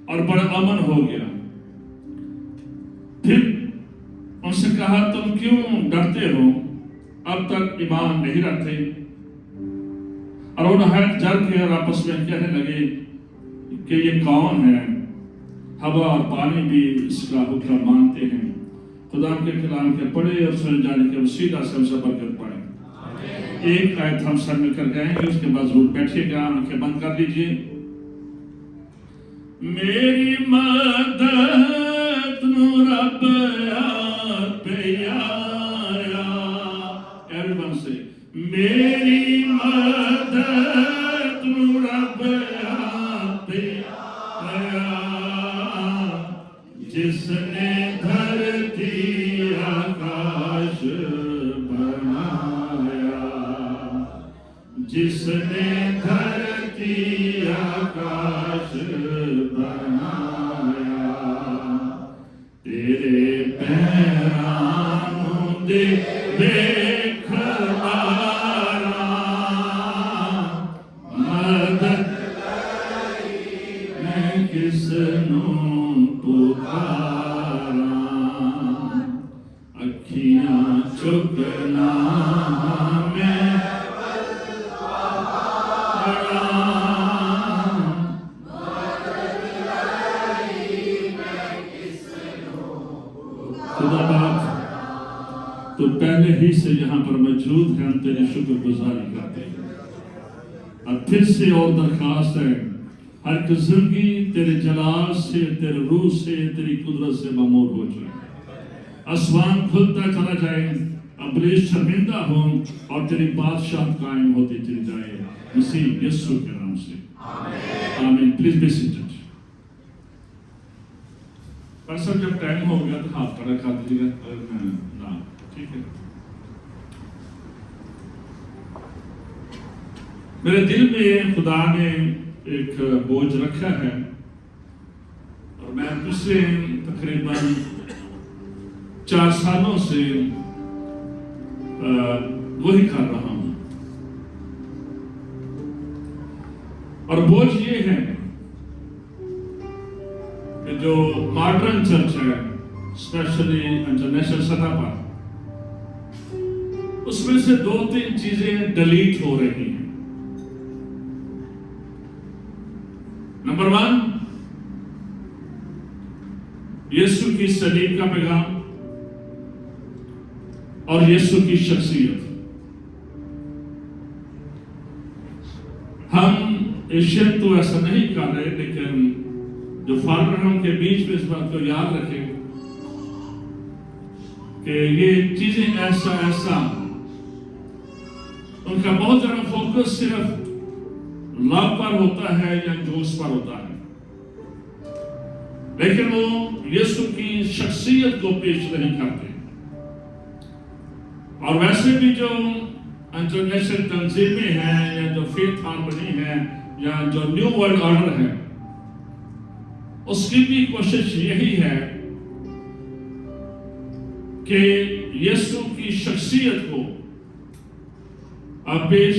اور بڑا امن ہو گیا۔ پھر ان سے کہا تم کیوں ڈرتے ہو، اب تک ایمان نہیں رکھتے؟ اور وہ نہایت ڈر کے اور آپس میں کہنے لگے کہ یہ کون ہے، ہوا اور پانی بھی اس کا حکم مانتے ہیں۔ خدا کے کلام کے پڑھے اور سن جانے کے وسیلہ سے ہم سب برکت پائیں۔ ایک آیت ہم سب مل کر گئیں گے، اس کے بعد ضرور بیٹھیے گا، آنکھیں بند کر لیجیے۔ میری مدد نو رب آپ آیا، ایوریون سے میری مدد نو رب آپ آیا، جس نے دھرتی آکاش بنایا، جس نے دھرتی آکاش بنایا، تیرے پیرانوں دے دیکھ آرا، مدد میں کس نوں پکارا، اکھیاں چکنا میں تو پہلے ہی سے یہاں پر موجود ہیں، ہم تیری شکر گزاری کرتے ہیں۔ اور پھر سے اور درخواست ہے، ہر ایک زندگی تیرے جلال سے، تیرے روح سے، تیری قدرت سے معمور ہو جائے، آسمان کھلتا چلا جائے، ابلیس شرمندہ ہو اور تیری بادشاہت قائم ہوتی چلی جائے، مسیح یسوع کے نام سے آمین۔ Please be seated. پر سب جب ٹائم ہو گیا تو ہاتھ کھڑا کر دیجیے گا، ٹھیک ہے۔ میرے دل میں خدا نے ایک بوجھ رکھا ہے، اور میں پچھلے تقریباً 4 سالوں سے وہی کر رہا ہوں، اور بوجھ یہ ہے کہ جو ماڈرن چرچ ہے، اسپیشلی انٹرنیشنل سطح پر، اس میں سے 2-3 چیزیں ڈیلیٹ ہو رہی ہیں۔ نمبر 1، یسوع کی صلیب کا پیغام اور یسوع کی شخصیت۔ ہم ایشین تو ایسا نہیں کر رہے، لیکن جو فارغوں کے بیچ میں اس بات کو یاد رکھیں کہ یہ چیزیں ایسا ان کا بہت زیادہ فوکس صرف لو پر ہوتا ہے یا جوش پر ہوتا ہے، لیکن وہ یسوع کی شخصیت کو پیش نہیں کرتے۔ اور ویسے بھی جو انٹرنیشنل تنظیمیں ہیں یا جو فیتھ ہارمنی ہے یا جو نیو ورلڈ آرڈر ہے، اس کی بھی کوشش یہی ہے کہ یسوع کی شخصیت کو پیش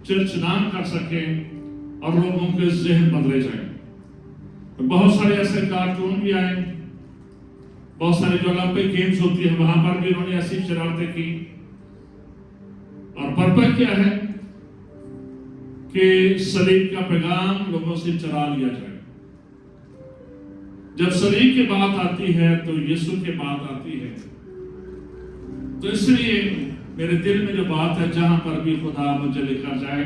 چرچ نام کر سکیں اور لوگوں کے ذہن بدلے جائیں۔ بہت سارے ایسے کارٹون بھی آئے، بہت سارے جو اولمپک گیمز ہوتی ہیں وہاں پر بھی انہوں نے ایسی شرارتیں کی، اور پرپس کیا ہے کہ صلیب کا پیغام لوگوں سے چرا لیا جائے۔ جب صلیب کی بات آتی ہے تو یسوع کی بات آتی ہے، تو اس لیے میرے دل میں جو بات ہے، جہاں پر بھی خدا مجھے لے کر جائے،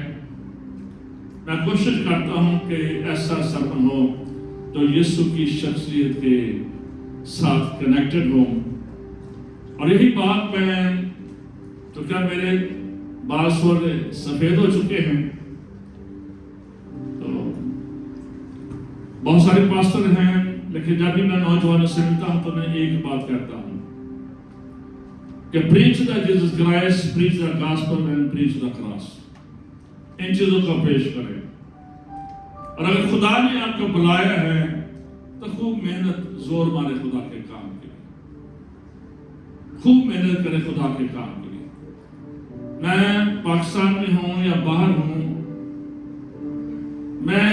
میں کوشش کرتا ہوں کہ ایسا سرمن ہو جو یسوع کی شخصیت کے ساتھ کنیکٹڈ ہو۔ اور یہی بات میں تو کیا میرے بال سور سفید ہو چکے ہیں، تو بہت سارے پاسٹر ہیں، لیکن جب بھی میں نوجوانوں سے ملتا ہوں تو میں ایک بات کہتا ہوں کہ preach the Jesus Christ, preach the gospel and preach the cross۔ ان چیزوں کو پیش کریں، اور اگر خدا نے آپ کو بلایا ہے تو خوب محنت زور مارے خدا کے کام کے لیے، خوب محنت کرے خدا کے کام کے لیے۔ میں پاکستان میں ہوں یا باہر ہوں، میں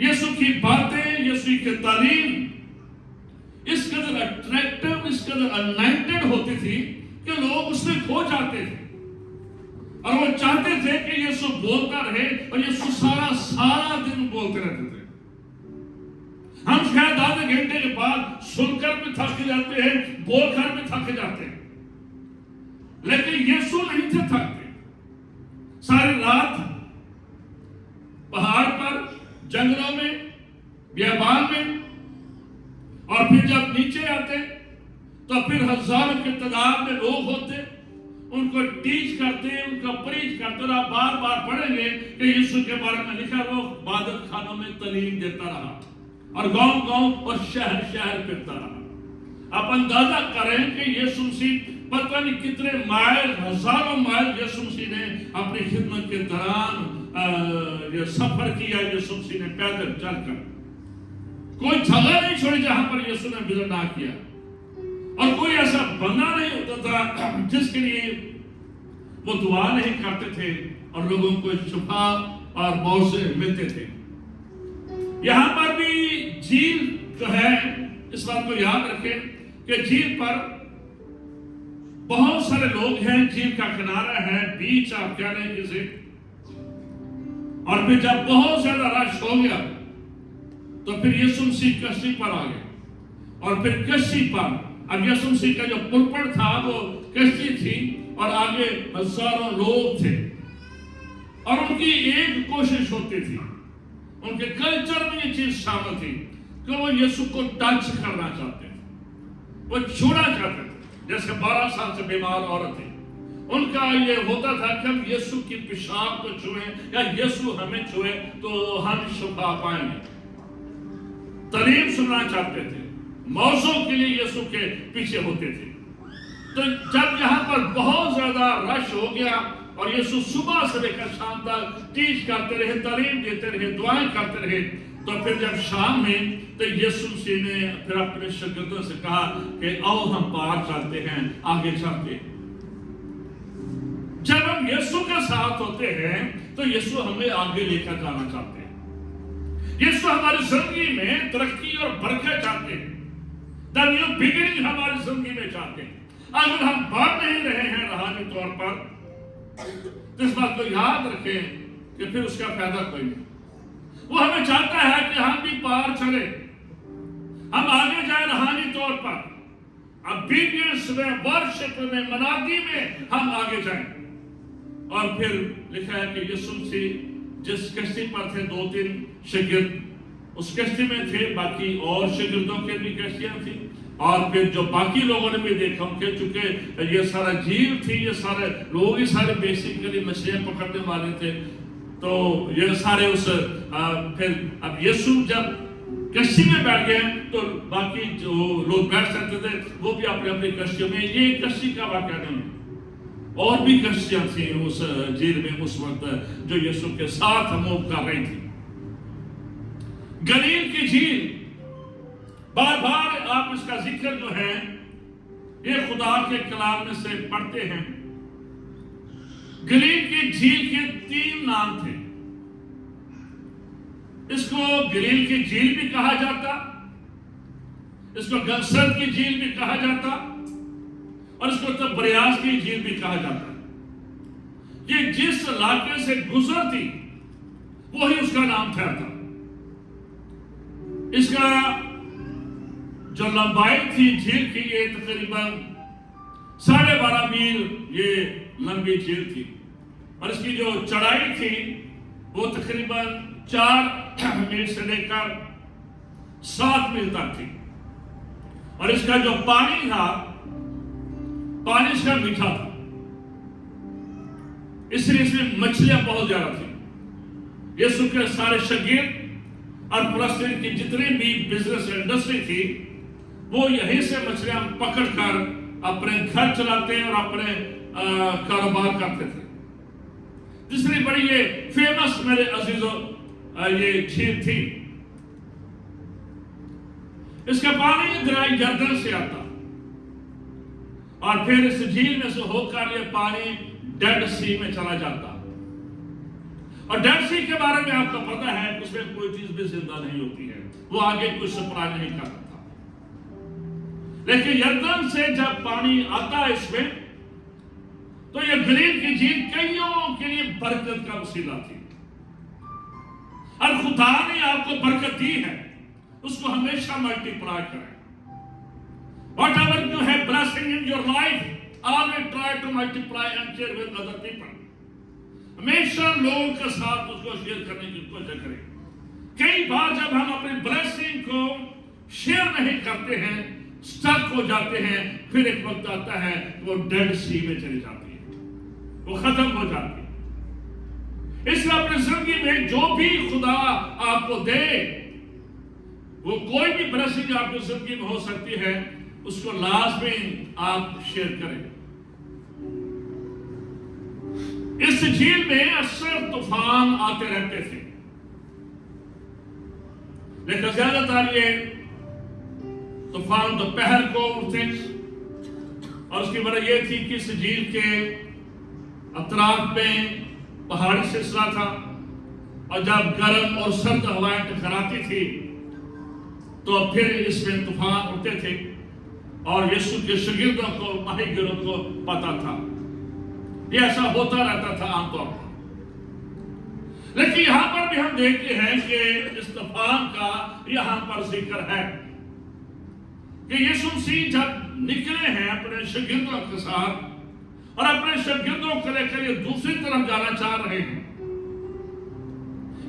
یسوع کی باتیں، یسوع کی تعلیم اس قدر اٹریکٹو، اس قدر انائٹڈ ہوتی تھی کہ لوگ اس میں کھو جاتے تھے، اور وہ چاہتے تھے کہ یسوع بولتا رہے، اور یسوع سارا دن بولتے رہتے تھے۔ ہم شاید آدھے گھنٹے کے بعد سن کر بھی تھک جاتے ہیں، بول کر بھی تھک جاتے ہیں، لیکن یسوع نہیں تھے تھکتے۔ ساری رات پہاڑ پر، جنگلوں میں، بیابان میں، اور پھر جب نیچے آتے تو پھر ہزاروں کی تعداد میں لوگ ہوتے، ان کو ٹیچ کرتے، ان کو پریچ کرتے، اور آپ بار بار پڑھیں گے کہ یسوع کے بارے میں لکھا وہ عبادت خانوں میں تعلیم دیتا رہا، اور گاؤں گاؤں اور شہر شہر پھرتا رہا۔ آپ اندازہ کریں کہ یسوع مسیح پتہ نہیں کتنے مائل، ہزاروں مائل یسوع مسیح نے اپنی خدمت کے دوران یہ سفر کیا، یسوع مسیح نے پیدل چل کر۔ کوئی جگہ نہیں چھوڑی جہاں پر یسوع نے وزٹ نہ کیا، اور کوئی ایسا بندہ نہیں ہوتا تھا جس کے لیے وہ دعا نہیں کرتے تھے، اور لوگوں کو شفا اور موضوع ملتے تھے۔ یہاں پر بھی جھیل جو ہے، اس بات کو یاد رکھیں کہ جھیل پر بہت سارے لوگ ہیں، جھیل کا کنارہ ہے، بیچ آپ کہہ رہے ہیں جسے، اور پھر جب بہت زیادہ رش ہو گیا تو پھر یسوع مسیح کشتی پر آ گئے، اور پھر کشتی پر اب یسوع مسیح کا جو پلپٹ تھا وہ کشتی تھی، اور آگے ہزاروں لوگ تھے، اور ان کی ایک کوشش ہوتی تھی، ان کے کلچر میں یہ چیز شامل تھی کہ وہ یسوع کو ٹچ کرنا چاہتے تھے، وہ چھونا چاہتے تھے۔ جیسے 12 سال سے بیمار عورت تھی، ان کا یہ ہوتا تھا کہ ہم یسوع کی پیشاب کو چھوئیں، یا یسوع ہمیں چھوئے تو ہم شفا پائیں گے۔ تعلیم سننا چاہتے تھے، موضوع کے لیے یسوع کے پیچھے ہوتے تھے۔ تو جب یہاں پر بہت زیادہ رش ہو گیا، اور یسوع صبح سے لے کر شام تک ٹیچ کرتے رہے، تعلیم دیتے رہے، دعائیں کرتے رہے، تو پھر جب شام میں تو یسوع مسیح نے پھر اپنے شاگردوں سے کہا کہ آؤ ہم پار چلتے ہیں، آگے چلتے ہیں۔ جب ہم یسوع کے ساتھ ہوتے ہیں تو یسوع ہمیں آگے لے کر جانا چاہتے ہیں۔ یسوع ہماری زندگی میں ترقی اور برکت چاہتے ہیں، نیو بگننگ ہماری زندگی میں چاہتے ہیں۔ اگر ہم بڑھ نہیں رہے ہیں روحانی طور پر تو اس بات کو یاد رکھیں کہ پھر اس کا فائدہ کوئی نہیں۔ وہ ہمیں چاہتا ہے کہ ہم بھی پار چلے، ہم آگے جائیں روحانی طور پر، obedience میں، ورشپ میں، منادی میں ہم آگے جائیں۔ اور پھر لکھا ہے کہ یسوع مسیح جس کشتی پر تھے 2-3 شاگرد اس کشتی میں تھے، باقی اور شاگردوں کے بھی کشتیاں تھیں، اور پھر جو باقی لوگوں نے بھی دیکھا کہ چونکہ یہ سارا جھیل تھی، یہ سارے لوگ ہی سارے بیسیکلی مچھلیاں پکڑنے والے تھے، تو یہ سارے پھر اب یسوع جب کشتی میں بیٹھ گئے تو باقی جو لوگ بیٹھ سکتے تھے وہ بھی اپنے اپنی کشتیوں میں۔ یہ کشتی کا واقعہ نہیں ہے، اور بھی کشتیاں تھیں اس جھیل میں اس وقت جو یسوع کے ساتھ موو کر رہی تھی۔ گلیل کی جھیل، بار بار آپ اس کا ذکر جو ہے یہ خدا کے کلام میں سے پڑھتے ہیں۔ گلیل کی جھیل کے 3 نام تھے۔ اس کو گلیل کی جھیل بھی کہا جاتا، اس کو گنسرت کی جھیل بھی کہا جاتا، اور اس کو تبریاس کی جھیل بھی کہا جاتا۔ یہ جس علاقے سے گزرتی وہی اس کا نام ٹھہرتا۔ اس کا جو لمبائی تھی جھیل کی یہ تقریباً 12.5 میل یہ لمبی جھیل تھی، اور اس کی جو چڑھائی تھی وہ تقریباً 4 میل سے لے کر 7 میل تک تھی، اور اس کا جو پانی تھا پانی اس کا میٹھا تھا، اس لیے اس میں مچھلیاں بہت زیادہ تھیں۔ یسوع کے سارے شاگرد اور فلسطین کی جتنی بھی بزنس انڈسٹری تھی وہ یہیں سے مچھلیاں پکڑ کر اپنے گھر چلاتے اور اپنے کاروبار کرتے تھے۔ تیسری بڑی یہ فیمس میرے عزیزوں یہ جھیل تھی، اس کا پانی دریائے یردن سے آتا، اور پھر اس جھیل میں سے ہو کر یہ پانی ڈیڈ سی میں چلا جاتا، اور ڈیڈ سی کے بارے میں آپ کو پتا ہے اس میں کوئی چیز بھی زندہ نہیں ہوتی ہے، وہ آگے کچھ سپلائی نہیں کرتا تھا، لیکن یردن سے جب پانی آتا ہے اس میں تو یہ گلیل کی جھیل کئیوں کے لیے برکت کا وسیلہ تھی، اور خدا نے آپ کو برکت دی ہے اس کو ہمیشہ ملٹی پلائی کریں۔ Whatever you have blessing in your life, always try to multiply and share with other people. ہمیشہ لوگوں کے ساتھ اس کو شیئر کرنے کی کوشش کریں۔ کئی بار جب ہم اپنی بلیسنگ کو شیئر نہیں کرتے ہیں، سٹک ہو جاتے ہیں، پھر ایک وقت آتا ہے وہ ڈیڈ سی میں چلی جاتی ہے، وہ ختم ہو جاتی ہے۔ اس لیے اپنی زندگی میں جو بھی خدا آپ کو دے، وہ کوئی بھی بلیسنگ آپ کی زندگی میں ہو سکتی ہے، اس کو لازمی آپ شیئر کریں۔ اس جھیل میں اکثر طوفان آتے رہتے تھے، لیکن زیادہ تر یہ طوفان دوپہر کو اٹھتے، اور اس کی وجہ یہ تھی کہ اس جھیل کے اطراف میں پہاڑی سلسلہ تھا، اور جب گرم اور سرد ہوائیں ٹکراتی تھی تو پھر اس میں طوفان اٹھتے تھے، اور یسوع کے شاگردوں کو، ماہی گیروں کو پتا تھا، یہ ایسا ہوتا رہتا تھا عام طور پر۔ لیکن یہاں پر بھی ہم دیکھتے ہیں کہ اس طوفان کا یہاں پر ذکر ہے کہ یسوع مسیح جب نکلے ہیں اپنے شاگردوں کے ساتھ، اور اپنے شاگردوں کو لے کر یہ دوسری طرف جانا چاہ رہے ہیں،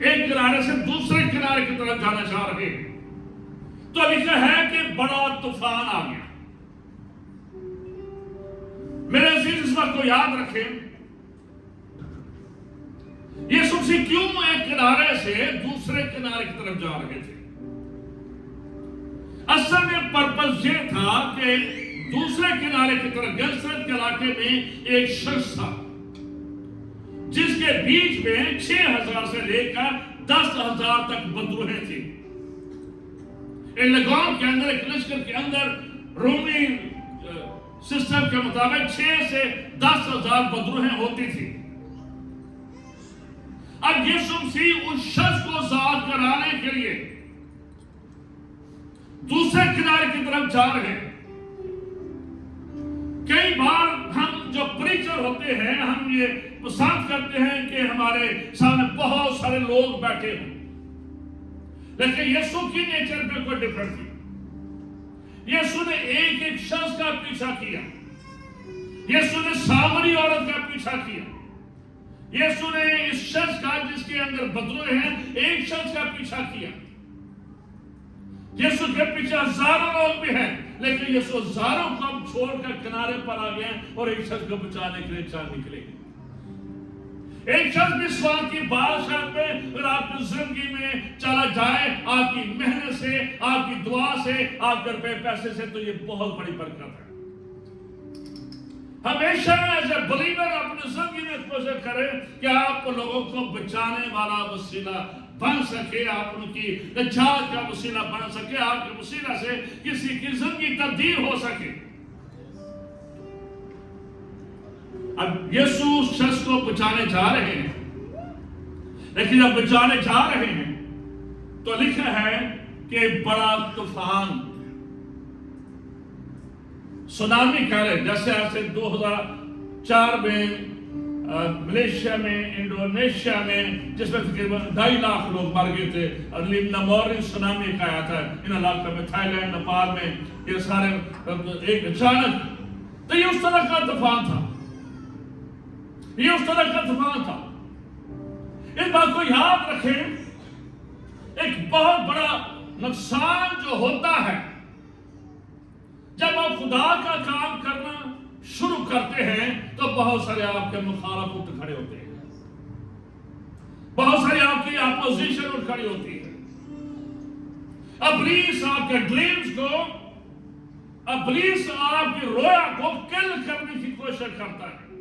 ایک کنارے سے دوسرے کنارے کی طرف جانا چاہ رہے ہیں، تو لکھا ہے کہ بڑا طوفان آ گیا۔ میرے عزیز اس بات کو یاد رکھیں، یسوع مسیح کیوں ایک کنارے سے دوسرے کنارے کی طرف جا رہے تھے؟ اصل میں پرپس یہ تھا کہ دوسرے کنارے کی طرف گنسرت کے علاقے میں ایک شخص تھا جس کے بیچ میں 6,000 سے لے کر 10,000 تک بدروہیں تھی۔ ان لگاؤں کے اندر، ایک لشکر کے اندر رومی سسٹم کے مطابق 6 سے 10,000 بدروہیں ہوتی تھی۔ اب یسوع مسیح اس شخص کو ذات کرانے کے لیے دوسرے کنارے کی طرف جا رہے ہیں۔ کئی بار ہم جو پریچر ہوتے ہیں، ہم یہ پسند کرتے ہیں کہ ہمارے سامنے بہت سارے لوگ بیٹھے ہوں، لیکن یسوع کی نیچر میں کوئی ڈفرنٹ تھی۔ یسوع نے ایک ایک شخص کا پیچھا کیا، یسوع نے سامری عورت کا پیچھا کیا، یسوع نے اس شخص کا جس کے اندر بدروہیں ہیں ایک شخص کا پیچھا کیا۔ یسوع کے پیچھے ہزاروں لوگ بھی ہیں، لیکن یسوع ہزاروں کو چھوڑ کر کنارے پر آ گئے اور ایک شخص کو بچانے کے لیے چل نکلے۔ ایک شخص بھی سوال کی بادشاہ پہ اگر آپ کی زندگی میں چلا جائے، آپ کی محنت سے، آپ کی دعا سے، آپ کے روپے پیسے سے، تو یہ بہت بڑی برکت ہے۔ ہمیشہ ایز اے بلیور اپنی زندگی میں کوشش کریں کہ آپ لوگوں کو بچانے والا وسیلہ بن سکے، آپ ان کی نجات کا وسیلہ بن سکے، آپ کے وسیلہ سے کسی کی زندگی تبدیل ہو سکے۔ اب یسوع شخص کو بچانے جا رہے ہیں، لیکن جب بچانے جا رہے ہیں تو لکھا ہے کہ بڑا طوفان، سونامی کہہ رہے، جیسے ایسے 2004 میں ملیشیا میں، انڈونیشیا میں، جس میں تقریباً 2.5 لاکھ لوگ مر گئے تھے، اور نموری سونامی ایک آیا تھا ان علاقوں میں، تھائی لینڈ، نیپال میں، یہ سارے ایک اچانک، تو یہ اس طرح کا طوفان تھا، یہ اس طرح کا طوفان تھا۔ اس بات کو یاد رکھیں، ایک بہت بڑا نقصان جو ہوتا ہے جب آپ خدا کا کام کرنا شروع کرتے ہیں تو بہت سارے آپ کے مخالف اٹھ کھڑے ہوتے ہیں، بہت ساری آپ کی اپوزیشن اٹھ کھڑی ہوتی ہے۔ ابلیس آپ کے ڈریمز کو، ابلیس آپ کی رویا کو کل کرنے کی کوشش کرتا ہے،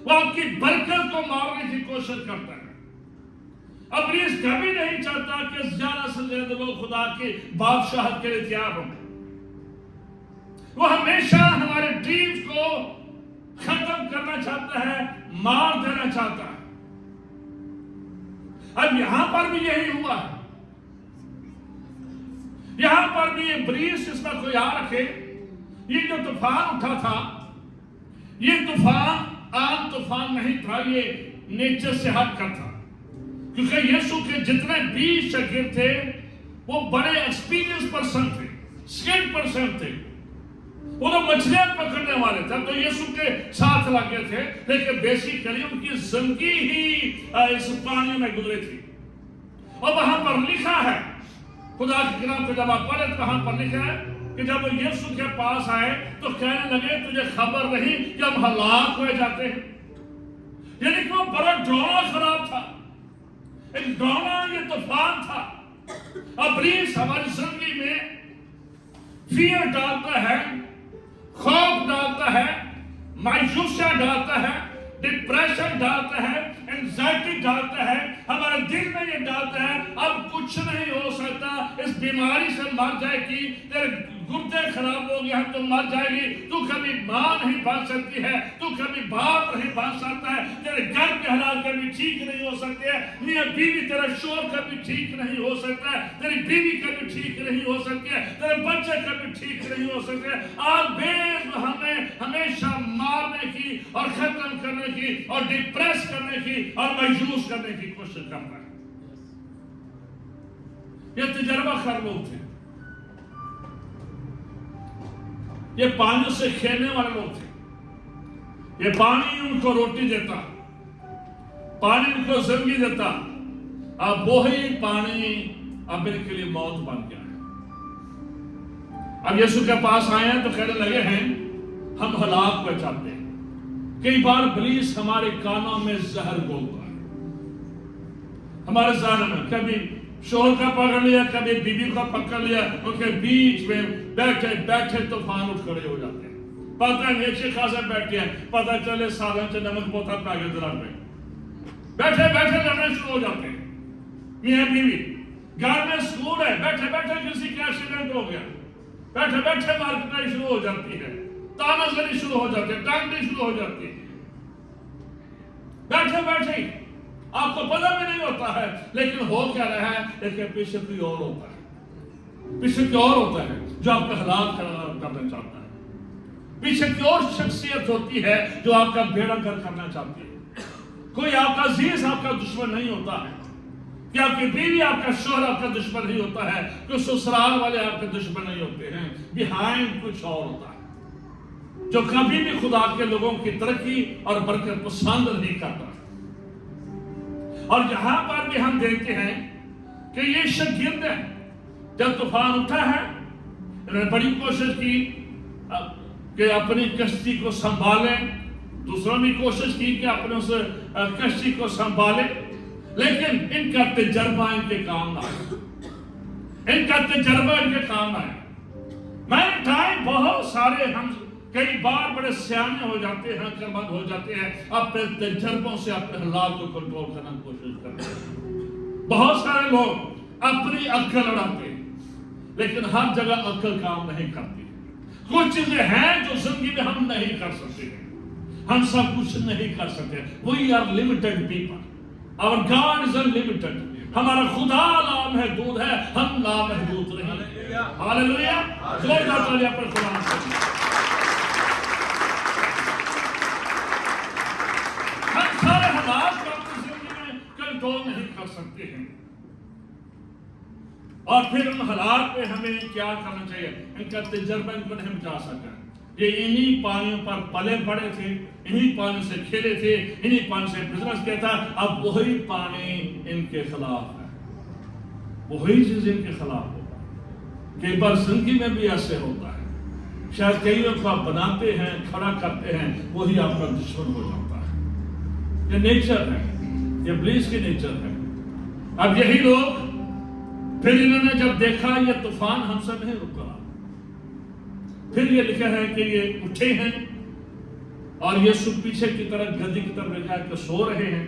وہ آپ کی برکت کو مارنے کی کوشش کرتا ہے۔ ابلیس کبھی نہیں چاہتا کہ زیادہ سے زیادہ لوگ خدا کی بادشاہت کے لیے تیار ہوں۔ وہ ہمیشہ ہمارے ڈریمز کو ختم کرنا چاہتا ہے، مار دینا چاہتا ہے۔ اب یہاں پر بھی یہی ہوا ہے. یہاں پر بھی ابلیس، اس پر کو یاد رکھے، یہ جو طوفان اٹھا تھا، یہ طوفان عام طوفان نہیں تھا، یہ نیچر سے ہٹ کر تھا. کیونکہ یسوع کے جتنے 20 شاگرد تھے وہ بڑے ایکسپیرینس پرسن تھے، اسکل پرسن تھے. وہ لوگ مچھلیاں پکڑنے والے تھے تو یسوع کے ساتھ لگے تھے، لیکن بیسیکلی ان کی زندگی ہی اس پانی میں گزری تھی. اور وہاں پر لکھا ہے، خدا کی کلام کو جب آپ پڑھیں تو وہاں پر لکھا ہے کہ جب وہ یسوع کے پاس آئے تو کہنے لگے تجھے خبر نہیں کہ ہم ہلاک ہوئے جاتے ہیں. یعنی کہ وہ بڑا ڈرانا خراب تھا، ایک ڈرانا یہ طوفان تھا. ابلیس ہماری زندگی میں فیئر ڈالتا ہے، خوف ڈالتا ہے، مایوسیاں ڈالتا ہے، ڈپریشن ڈالتا ہے، انزائٹی ڈالتا ہے، ہمارے دل میں یہ ڈالتا ہے اب کچھ نہیں ہو سکتا، اس بیماری سے مر جائے گی، تیرے گردے خراب ہو گیا تو مر جائے گی، تو کبھی ماں نہیں بن سکتی ہے، تو کبھی باپ نہیں بن سکتا ہے، تیرے گھر کے حالات کبھی ٹھیک نہیں ہو سکتے ہیں، میاں بیوی تیرا شوہر کبھی ٹھیک نہیں ہو سکتا ہے، تیری بیوی کبھی ٹھیک نہیں ہو سکتی ہے، تیرے بچے کبھی ٹھیک نہیں ہو سکتے. آج بیز ہمیں ہمیشہ مارنے کی اور ختم کرنے کی اور ڈپریس کرنے کی اور مایوس کرنے کی کوشش کرتا ہے. یہ تجربہ کر لوگ تھے، یہ پانی سے کھیلنے والے لوگ تھے. یہ پانی ان کو روٹی دیتا، پانی ان کو زندگی دیتا. اب وہی پانی اب ان کے لیے موت بن گیا ہے. اب یسوع کے پاس آئے ہیں تو کہنے لگے ہیں ہم ہلاک ہوئے چاہتے ہیں. کئی بار ابلیس ہمارے کانوں میں زہر گھولتا ہے، ہمارے ذہن میں کبھی شوہر کا پکڑ لیا، کبھی بیوی کا پکڑ لیا، ان کے بیچ میں بیٹھے بیٹھے طوفان اٹھ کھڑے ہو جاتے ہیں. پتہ نہیں اچھے خاصے بیٹھے ہیں، پتہ چلے سالن سے نمک بوتل پاگے درار میں بیٹھے بیٹھے لڑنے شروع ہو جاتے ہیں. میاں بیوی، گھر میں سکول ہے، بیٹھے بیٹھے کسی کا ایکسیڈنٹ ہو گیا، بیٹھے بیٹھے مارکٹائی شروع ہو جاتی ہے، تانا زنی شروع ہو جاتی ہے، ٹانگنی شروع ہو جاتی ہے. بیٹھے بیٹھے آپ کو پتہ بھی نہیں ہوتا ہے لیکن ہو کیا رہا ہے، لیکن پیچھے کوئی اور ہوتا ہے، پیچھے کوئی اور ہوتا ہے جو آپ کا ہلاک کرنا چاہتا ہے. پیچھے کی اور شخصیت ہوتی ہے جو آپ کا بیڑا گرک کرنا چاہتی ہے. کوئی آپ کا عزیز آپ کا دشمن نہیں ہوتا ہے، کہ آپ کی بیوی آپ کا شوہر آپ کا دشمن نہیں ہوتا ہے، کہ سسرال والے آپ کے دشمن نہیں ہوتے ہیں. بیہائنڈ کچھ اور ہوتا ہے جو کبھی بھی خدا کے لوگوں کی ترقی اور برکت پسند نہیں کرتا. اور یہاں پر بھی ہم دیکھتے ہیں کہ یہ شاگرد ہیں، جب طوفان اٹھا ہے انہوں نے بڑی کوشش کی کہ اپنی کشتی کو سنبھالیں، دوسروں نے کوشش کی کہ اپنے اس کشتی کو سنبھالیں، لیکن ان کا تجربہ ان کے کام نہ آئے. ان کا تجربہ ان کے کام نہ آئے. میں نے ٹائم بہت سارے ہم کئی بار بڑے سیانے ہو جاتے ہیں، عقلمند ہو جاتے ہیں، اپنے تجربوں سے اپنے حالات کو کنٹرول کرنے کی کوشش کرتے ہیں. بہت سارے لوگ اپنی عقل اڑاتے ہیں لیکن ہر جگہ عقل کام نہیں کرتی. کچھ چیزیں ہیں جو زندگی میں ہم نہیں کر سکتے ہیں، ہم سب کچھ نہیں کر سکتے. We are limited people. Our God is unlimited. ہمارا خدا لامحدود ہے، ہم لامحدود نہیں. ہاللویا. زوردار تالیاں پر قرآن سے ہم سارے حالات کو اپنی زندگی میں کنٹرول نہیں کر سکتے ہیں. اور پھر ان حالات میں ہمیں کیا کرنا چاہیے؟ ان کا تجربہ ان کو نہیں بچا سکا. یہ انہی پانیوں پر پلے بڑے تھے، انہی پانیوں سے کھیلے تھے، انہی پانی سے بزنس کیا تھا. اب وہی پانی ان کے خلاف ہے، وہی چیز ان کے خلاف ہوتا ہے. کئی بار زندگی میں بھی ایسے ہوتا ہے، شاید کئی لوگ آپ بناتے ہیں، کھڑا کرتے ہیں، وہی آپ کا دشمن ہو جاتا ہے. یہ نیچر ہے، یہ ابلیس کی نیچر ہے. اب یہی لوگ پھر انہوں نے جب دیکھا یہ طوفان ہم سے نہیں رک رہا، پھر یہ لکھا ہے کہ یہ اٹھے ہیں اور یسوع پیچھے کی طرف گدی کی طرف لکھا ہے کہ سو رہے ہیں.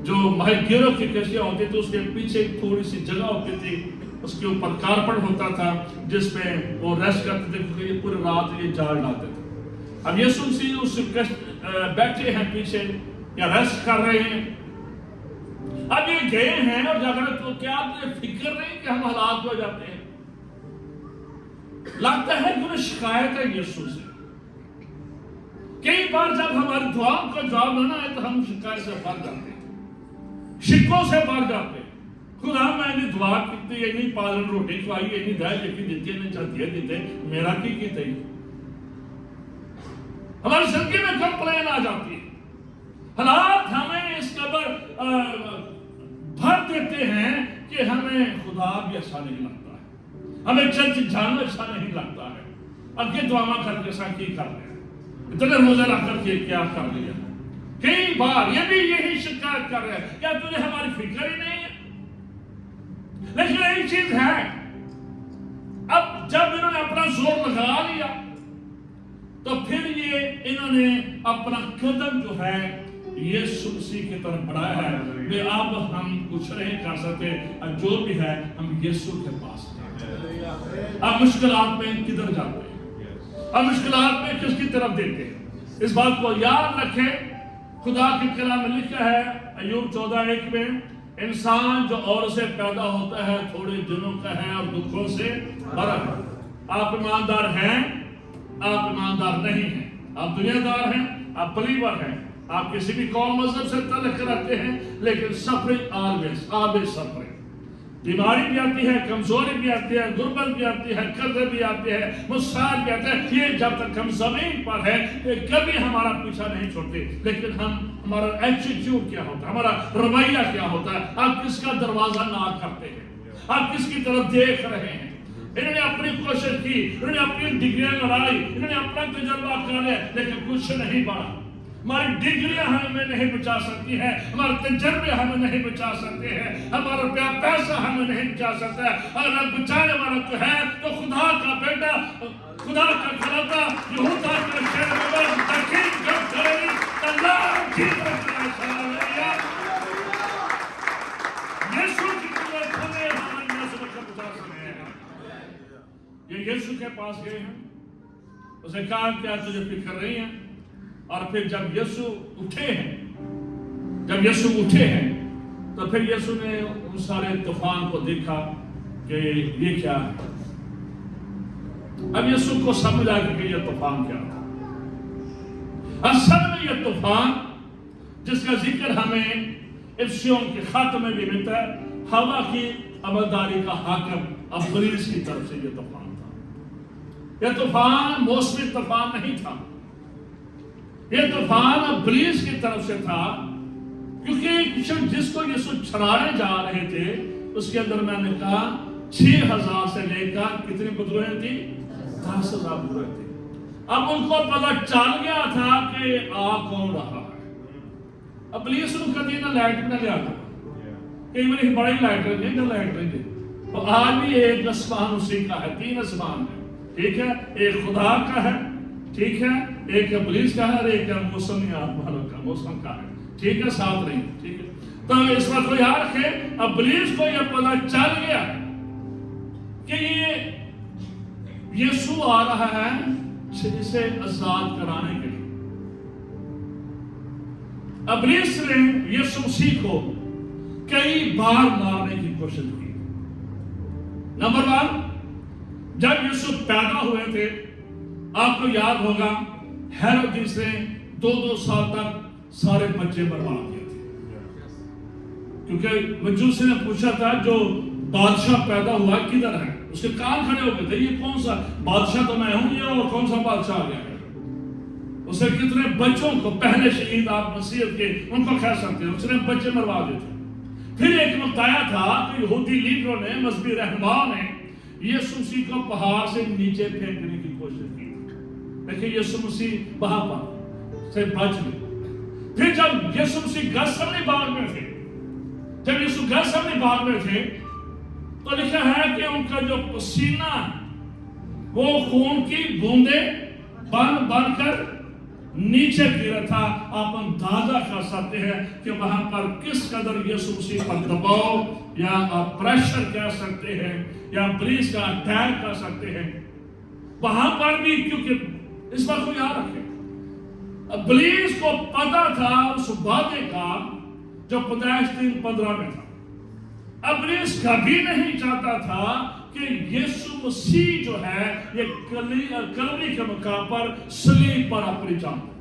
جو ماہی گیروں کی کشتیاں ہوتی تھی اس کے پیچھے تھوڑی سی جگہ ہوتی تھی، اس کے اوپر کارپٹ ہوتا تھا جس پہ وہ ریسٹ کرتے تھے، کیونکہ یہ پورے رات یہ جال ڈالتے تھے. اب یسوع مسیح اس بیٹھے ہیں پیچھے یا ریسٹ کر رہے ہیں. اب یہ گئے ہیں اور جاگر تو کیا تجھے فکر نہیں کہ ہم ہلاک ہو جاتے ہیں؟ لگتا ہے کہ انہیں شکایت ہے یسوع سے. کئی بار جب ہماری دعا کا جواب نہ آئے تو ہم شکایت سے بھر جاتے ہیں، شکوں سے بھر جاتے ہیں. خدا میں نے دعا کی نہیں پالن روٹی کھوائی نہیں دائیں لیکن دیتے نہیں چاہتی دیتے میرا کی تھی. ہماری زندگی میں کمپلین آ جاتی ہے، حالات ہمیں اس قدر بھر دیتے ہیں کہ ہمیں خدا بھی اچھا نہیں لگتا ہے، ہمیں چرچ جانا اچھا نہیں لگتا ہے. اب یہ دعا کر کے سا کی کر لیا، اتنے روزہ رکھ کر کے کیا کر لیا. کئی بار یہ بھی یہی شکایت کر رہے ہیں، کیا تجھے ہماری فکر ہی نہیں ہے؟ لیکن ایک چیز ہے، اب جب انہوں نے اپنا زور لگا لیا تو پھر یہ انہوں نے اپنا قدم جو ہے یسوع مسیح کی طرف بڑھایا ہے کہ اب ہم کچھ نہیں کر سکتے، جو بھی ہے ہم یسوع کے پاس جاتے ہیں. اب مشکلات میں کدھر جاتے ہیں؟ اب مشکلات میں کس کی طرف دیتے ہیں؟ اس بات کو یاد رکھیں، خدا کے کلام میں لکھا ہے ایوب 14:1 میں، انسان جو عورت سے پیدا ہوتا ہے تھوڑے دنوں کا ہے اور دکھوں سے بھرا ہے. آپ ایماندار ہیں، آپ ایماندار نہیں ہیں، آپ دنیا دار ہیں، آپ بلیور ہیں، آپ کسی بھی قوم مذہب سے تعلق رکھتے ہیں، لیکن سفرنگ آلویز سفرنگ. بیماری بھی آتی ہے، کمزوری بھی آتی ہے، غربت بھی آتی ہے، قرض بھی آتی ہے، مسائل بھی آتے ہیں. یہ جب تک ہم زمین پر ہیں کبھی ہمارا پیچھا نہیں چھوڑتے. لیکن ہمارا ایٹیٹیوڈ کیا ہوتا ہے، ہمارا رویہ کیا ہوتا ہے؟ آپ کس کا دروازہ ناک کرتے ہیں؟ آپ کس کی طرف دیکھ رہے ہیں؟ انہوں نے اپنی کوشش کی، انہوں نے اپنی ڈگریاں لڑائی، انہوں نے اپنا تجربہ کر لیا، لیکن کچھ نہیں بڑھا. ہماری ڈگریاں ہمیں نہیں بچا سکتی ہیں، ہمارے تجربے ہمیں نہیں بچا سکتے ہیں، ہمارا پیسہ ہمیں نہیں بچا سکتا ہے. اگر بچانے والا تو ہے تو خدا کا بیٹا، خدا کا کھلاتا یہودا کا شہر تحقیق کرے گی اللہ کی یسوع کی قدرت ہمیں ہمارے نسل کو بچا سکتے ہیں. یہ یسوع کے پاس گئے ہیں، اسے کہا کیا تجھے فکر نہیں ہے؟ اور پھر جب یسوع اٹھے ہیں تو پھر یسوع نے ان سارے طوفان کو دیکھا کہ یہ کیا ہے. اب یسوع کو سمجھ آ کہ یہ طوفان کیا تھا. اصل میں یہ طوفان جس کا ذکر ہمیں افسیون کے خط میں بھی ملتا ہے، ہوا کی عملداری کا حاکم ابلیس کی طرف سے یہ طوفان تھا. یہ طوفان موسمی طوفان نہیں تھا، یہ طوفان ابلیس کی طرف سے تھا. کیونکہ جس کو یسوع چھڑانے جا رہے تھے اس کے اندر میں نے کہا 6,000 سے لے کر کتنی بدروہیں تھی؟ 10,000 بدروہیں تھی. اب ان کو پتہ چل گیا تھا کہ آ کون رہا ہے. ابلیس نے کہتی نہ لائٹ نہ لیا تھا، کئی بڑی بڑی لائٹ رہی نہ لائٹ رہی. تو آج بھی ایک آسمان اسی کا ہے، 3 آسمان ہے، ٹھیک ہے. ایک خدا کا ہے، ٹھیک ہے، ایک ابلیس کا ہے اور ایک موسمیات والوں کا، موسم کا ہے، ٹھیک ہے، ساتھ نہیں، ٹھیک ہے. تو اس وقت کو یاد رکھیں، ابلیس کو یہ پتہ چل گیا کہ یہ یسوع آ رہا ہے اسے آزاد کرانے کے لیے. ابلیس نے یسوع مسیح کو کئی بار مارنے کی کوشش کی. نمبر 1، جب یسوع پیدا ہوئے تھے آپ کو یاد ہوگا ہیرودیس نے 2 سال تک سارے بچے برباد کیے تھے. کیونکہ مجوسی نے پوچھا تھا جو بادشاہ پیدا ہوا کدھر ہے؟ اس کے کان کھڑے ہو گئے تھے، یہ کون سا بادشاہ؟ تو میں ہوں یہ، اور کون سا بادشاہ آ گیا ہے؟ اسے کتنے بچوں کو پہلے شہید آپ مسیحیت کے ان کو کہہ سکتے ہیں، اس نے بچے مروا دیے. پھر ایک وقت آیا تھا کہ یہودی لیڈروں نے، مذہبی رہنماؤں نے یسوع مسیح کو پہاڑ سے نیچے پھینکنے کی کوشش کی، لیکن یسوع مسیح وہاں پر سے بچ گئے. پھر جب یسوع مسیح گیتسمانی باغ میں تھے، تو لکھا ہے کہ ان کا جو پسینہ وہ خون کی بوندیں بن کر نیچے گرا تھا. آپ اندازہ کر سکتے ہیں کہ وہاں پر کس قدر یسوع مسیح پر دباؤ یا آپ پریشر کہہ سکتے ہیں یا پولیس کا اٹیک کر سکتے ہیں وہاں پر بھی. کیونکہ اس بات کو یاد رکھیں، ابلیس کو پتا تھا اس وعدے کا جو پیدائش 3:15 میں تھا. ابلیس کبھی نہیں چاہتا تھا کہ یسوع مسیح جو ہے یہ کلوری کے مقام پر صلیب پر اپنی جان دے.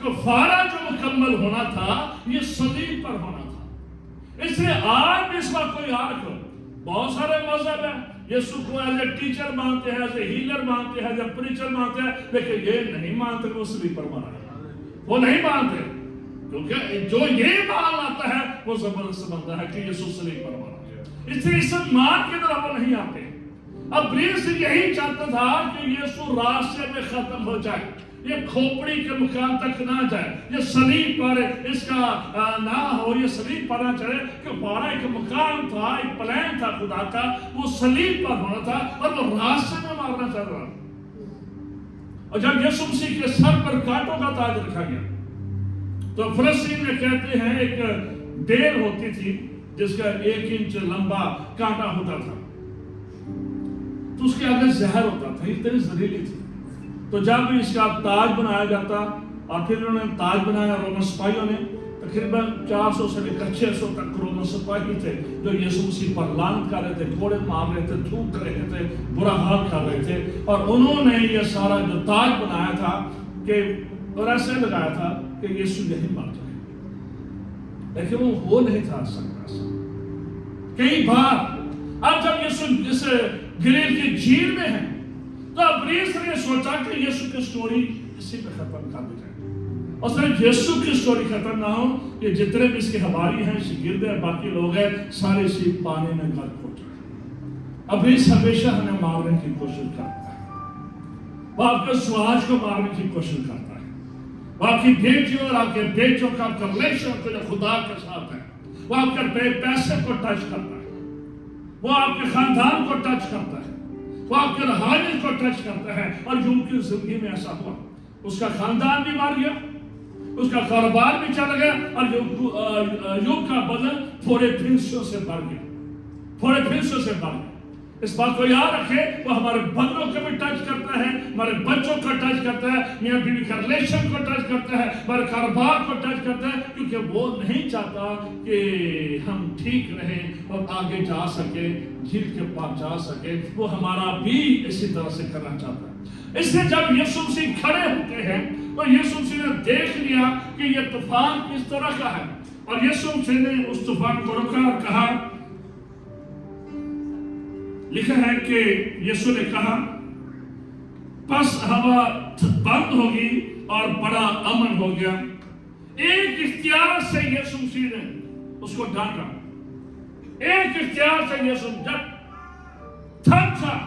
کفارہ جو مکمل ہونا تھا یہ صلیب پر ہونا تھا. اس لیے آج بھی اس وقت کوئی بہت سارے مذہب ہیں یسوع کو ایز اے ٹیچر مانتے ہیں, ایز اے ہیلر مانتے ہیں, ایز اے پریچر مانتے ہیں, لیکن یہ نہیں مانتے کہ وہ صلیب پر مرا ہے. وہ نہیں مانتے, کیونکہ جو یہ مان آتا ہے وہ زبردست بنتا ہے کہ یسوع صلیب پر مرا. اس لیے اس مان کی طرف وہ نہیں آتے. ابلیس یہی چاہتا تھا کہ یسوع راستے میں ختم ہو جائے, یہ کھوپڑی کے مقام تک نہ جائے, یہ صلیب پر اس کا نہ ہو, یہ صلیب پر نہ چڑھے. کفارہ ایک مقام تھا, ایک پلان تھا خدا کا, وہ صلیب پر ہونا تھا اور وہ راستے میں مارنا چاہ رہا. اور جب یسوع مسیح کے سر پر کانٹوں کا تاج رکھا گیا تو فلسطین میں کہتے ہیں ایک بیل ہوتی تھی جس کا 1 انچ لمبا کانٹا ہوتا تھا, تو اس کے آگے زہر ہوتا تھا, اتنی زہریلی تھی. تو جب اس کا تاج بنایا جاتا اور پھر انہوں نے تاج بنایا رومن سپاہیوں نے, تقریباً 400 سے لے کر 600 تک رومن سپاہی تھے جو یسوع مسیح پر لعنت کر رہے تھے, کوڑے مار رہے تھے, تھوک رہے تھے, برا حال کر رہے تھے. اور انہوں نے یہ سارا جو تاج بنایا تھا کہ اور ایسے لگایا تھا کہ یسوع یہی مر جائے, لیکن وہ ہو نہیں تھا سکتا. کئی بار اب جب یسوع اس گلیل کی جھیل میں ہے تو ابلیس نے سوچا کہ یسوع کی سٹوری اسی پہ ختم کر دی جائے. اور صرف یسوع کی سٹوری ختم نہ ہو, یہ جتنے بھی اس کے حواری ہیں, شاگرد ہیں, باقی لوگ ہیں, سارے اسی پانی میں غرق ہو جائیں. ابلیس ہمیشہ ہمیں مارنے کی کوشش کرتا ہے. وہ آپ کے سواج کو مارنے کی کوشش کرتا ہے. وہ آپ کی بیٹیوں اور آپ کے بیٹوں کا ریلیشن جو خدا کے ساتھ ہے, وہ آپ کے پیسے کو ٹچ کرتا ہے, وہ آپ کے خاندان کو ٹچ کرتا ہے, وہ آپ کے روحانیت کو ٹچ کرتا ہے. اور یوب کی زندگی میں ایسا ہوا, اس کا خاندان بھی مر گیا, اس کا کاروبار بھی چل گیا, اور یوب کا بدن تھوڑے پھنسوں سے بھر گیا, تھوڑے پھنسوں سے بھر گیا. اس بات کو یاد رکھے, وہ ہمارے بدنوں کو بھی ٹچ کرتا ہے, ہمارے بچوں کو ٹچ کرتا ہے, میاں بیوی کا ریلیشن کو ٹچ کرتا ہے, ہمارے کاروبار کو ٹچ کرتا ہے, کیونکہ وہ نہیں چاہتا کہ ہم ٹھیک رہیں اور آگے جا سکے, جھیل کے پاس جا سکے. وہ ہمارا بھی اسی طرح سے کرنا چاہتا ہے. اس لیے جب یسوع مسیح کھڑے ہوتے ہیں تو یسوع مسیح نے دیکھ لیا کہ یہ طوفان کس طرح کا ہے, اور یسوع مسیح نے اس طوفان کو روکا اور کہا, لکھا ہے کہ یسوع نے کہا پس ہوا بند ہوگی اور بڑا امن ہو گیا. ایک اختیار سے یسوع مسیح نے اس کو ڈانٹا, ایک اختیار سے یسوع جب تھم سا,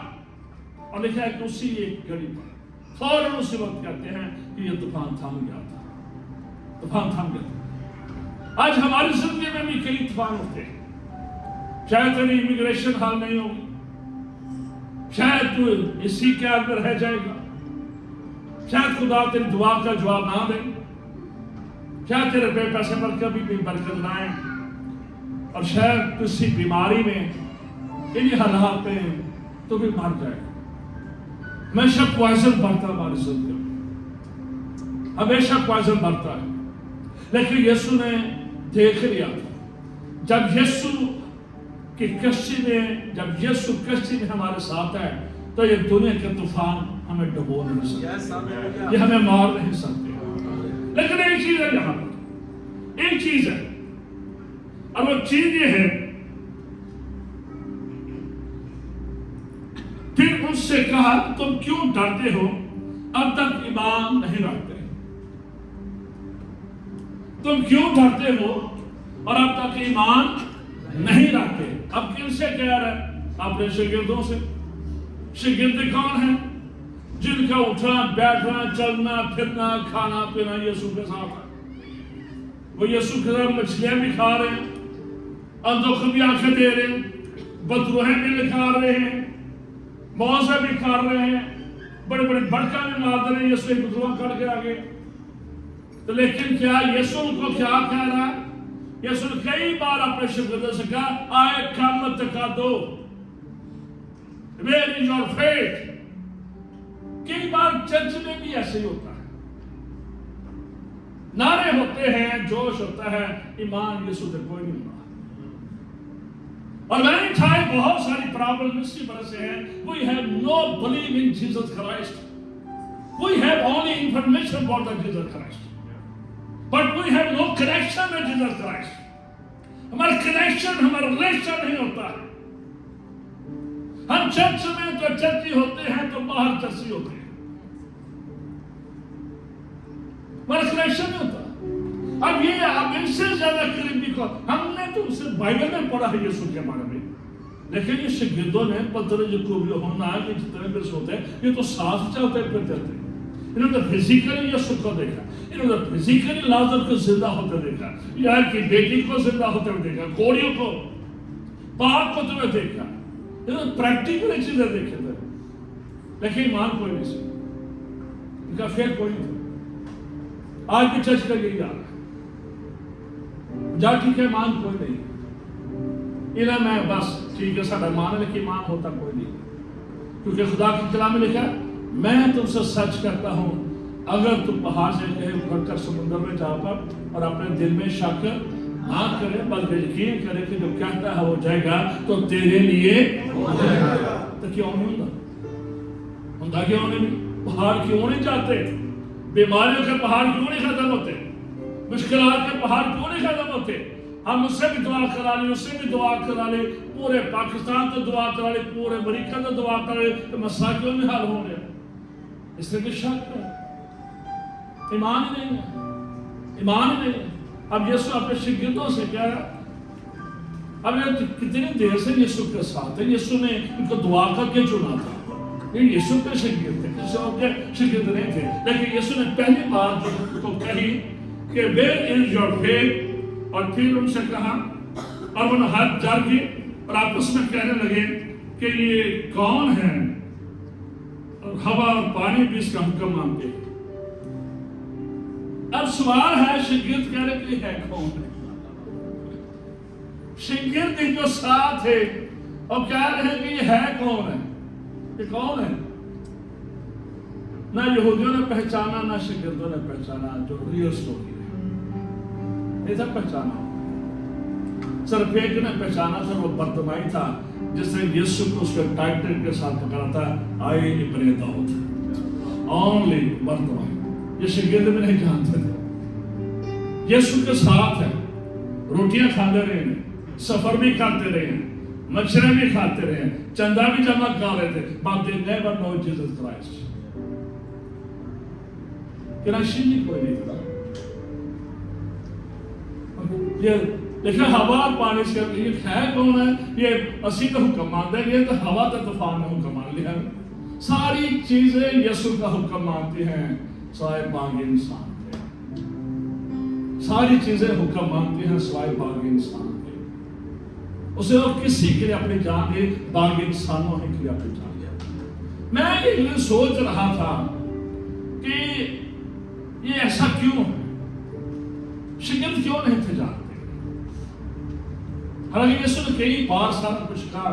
اور لکھا ہے کہ اسی ایک گھڑی پر فوراً اسی وقت کہتے ہیں کہ یہ طوفان تھم گیا تھا, طوفان تھم گیا تھا. آج ہماری زندگی میں بھی کئی طوفان ہوتے ہیں. شاید تیری امیگریشن حال نہیں ہوگی, شاید تو اسی کے اندر رہ جائے گا, شاید خدا تیری دعا کا جواب نہ دے, شاید تیرے بے پیسے پر کبھی بھی برکت نہ آئے, اور شاید کسی بیماری میں انہی حالات میں تو بھی مر جائے. ہمیشہ پوائزن بڑھتا ہے ہماری زندگی میں, ہمیشہ پوائزن بڑھتا ہے. لیکن یسوع نے دیکھ لیا تھا, جب یسوع کہ کشتی میں, جب یسوع کشتی میں ہمارے ساتھ ہے تو یہ دنیا کے طوفان ہمیں ڈبو نہیں سکتے, یہ ہمیں مار نہیں سکتے. لیکن ایک چیز ہے یہاں پر, ایک چیز ہے, اور وہ چیز یہ ہے, پھر اس سے کہا تم کیوں ڈرتے ہو, اب تک ایمان نہیں رکھتے, تم کیوں ڈرتے ہو اور اب تک ایمان نہیں رکھتے. اب کن سے کہہ رہے ہیں؟ اپنے شاگردوں سے. شاگرد کون ہیں؟ جن کا اٹھنا بیٹھنا چلنا پھرنا کھانا پینا یسوع کے ساتھ ہے. وہ یسوع کے ساتھ مچھلیاں بھی کھا رہے ہیں, اندھوں کو بھی آنکھیں دے رہے ہیں, بدروہیں بھی لکھا رہے ہیں, موعظے بھی کر رہے ہیں, بڑے بڑے بڑکاں بھی مار رہے ہیں. یسوع ایک بدروہ کر کے آگے. تو لیکن کیا یسوع کو کیا کہہ رہا ہے؟ یسوع نے کئی بار اپنے شاگردوں سے کہا آئے کم تکادو, where is your faith. کئی بار چرچ میں بھی ایسے ہی ہوتا ہے. نعرے ہوتے ہیں, جوش ہوتا ہے, ایمان یسوع سے کوئی نہیں ہوتا. اور میں نے کہا بہت ساری پرابلم اسی وجہ سے ہیں. We have no belief in Jesus Christ. We have only information about the Jesus Christ. But we have no connection with Jesus Christ. ہمارا کنیکشن, ہمارا ریلیشن نہیں ہوتا ہے. ہم چرچ میں تو چرچی ہوتے ہیں تو باہر چرچی ہوتے ہیں. ہمارا کنیکشن نہیں ہوتا. اب یہ اب ان سے زیادہ قریبی کو ہم نے تو صرف بائبل میں پڑھا ہے یسوع کے بارے میں, لیکن یہ شاگردوں نے پترس یعقوب یوحنا کے جتنے بھی ہوتے ہیں یہ تو ساتھ چلتے پھرتے تھے. انہوں نے فزیکلی یسوع کو دیکھا, انہوں نے فزیکلی لازر کو زندہ ہوتے دیکھا, یار کی بیٹی کو زندہ ہوتے ہوئے دیکھا, کوڑیوں کو پاک ہوتے ہوئے دیکھا. انہوں نے پریکٹیکلی چیزیں دیکھے تھے, لیکن ایمان کوئی نہیں سی, ان کا فیل کوئی نہیں تھا. آج بھی چرچ کا یہی حال ہے. جا ٹھیک ہے ایمان کوئی نہیں, انہیں میں بس ٹھیک ہے سارا ایمان ہے لیکن ایمان ہوتا کوئی نہیں, کیونکہ خدا کی کلام میں لکھا میں تم سے سچ کرتا ہوں اگر تم پہاڑ سے کہیں اٹھ کر سمندر میں جا کر اور اپنے دل میں شک نہ کرے بلکہ یقین کرے کہ جو کہتا ہے ہو جائے گا تو تیرے لیے ہو جائے گا. تو کیوں نہیں ہوتا کیوں نہیں؟ پہاڑ کیوں نہیں جاتے؟ بیماریوں کے پہاڑ کیوں نہیں ختم ہوتے؟ مشکلات کے پہاڑ کیوں نہیں ختم ہوتے؟ ہم اس سے بھی دعا کرا لیں, اس سے بھی دعا کرا لیں, پورے پاکستان تو دعا کرا لیں, پورے امریکہ تو دعا کرا لیں, تو مسئلہ کیوں نہیں حل ہو رہا؟ اس لیے کہ شک ہے, ایمان ہی نہیں ہے, ایمان ہی نہیں ہے. اب یسوع اپنے شاگردوں سے کیا ہے, اب یہ کتنی دیر سے یسوع کے ساتھ ہے. یسوع نے ان کو دعا کر کے چنا تھا. یہ یسوع کے شاگرد تھے, کسی اور کے شاگرد نہیں تھے, لیکن یسوع نے پہلی بار جو کو کہی کہ where is your faith, اور پھر ان سے کہا اور انہوں نے ہاتھ جار کی اور آپس میں کہنے لگے کہ یہ کون ہے اور ہوا اور پانی بھی اس کا حکم مانتے ہیں. اب سوال ہے شاگرد کہہ رہے کہ ہے کون ہے؟ شاگرد جو ساتھ ہے اور کہہ رہے ہیں کہ یہ ہے کون ہے؟ یہ کون ہے؟ نہ یہودیوں نے پہچانا نہ شاگردوں نے پہچانا جو ریئل سٹوری ہے. یہ سب پہچانا, صرف ایک نے پہچانا تھا, وہ برتمائی تھا جس نے یسوع کو اس کے ٹائٹل کے ساتھ پکڑا تھا, آئے ابن داؤد, اونلی برتمائی. یہ شاگرد میں نہیں جانتے تھے. یسوع کے ساتھ ہے, روٹیاں کھاتے رہے ہیں, سفر بھی کھاتے رہے ہیں, مچھریں بھی کھاتے رہے ہیں, چندہ بھی جمع کر رہے تھے, but they never know Jesus Christ. Connection ہی کوئی نہیں تھا. یہ لیکن ہوا اور پانی سے یہ ہے کون ہے؟ یہ اسی کا حکم مانتے ہیں. یہ تو ہوا کا طوفان نے حکم مان لیا. ساری چیزیں یسوع کا حکم مانتی ہیں سوائے باغ انسان کے. ساری چیزیں حکم مانتی ہیں سوائے باغ انسان کے. اسے وہ کسی کے لیے اپنی جان دے, باغ انسانوں کے لیے اپنی جان دے. میں یہ سوچ رہا تھا کہ یہ ایسا کیوں ہے, شاگرد کیوں نہیں تھے جانتے؟ حالانکہ یسوع نے کئی بار سارا کچھ کہا,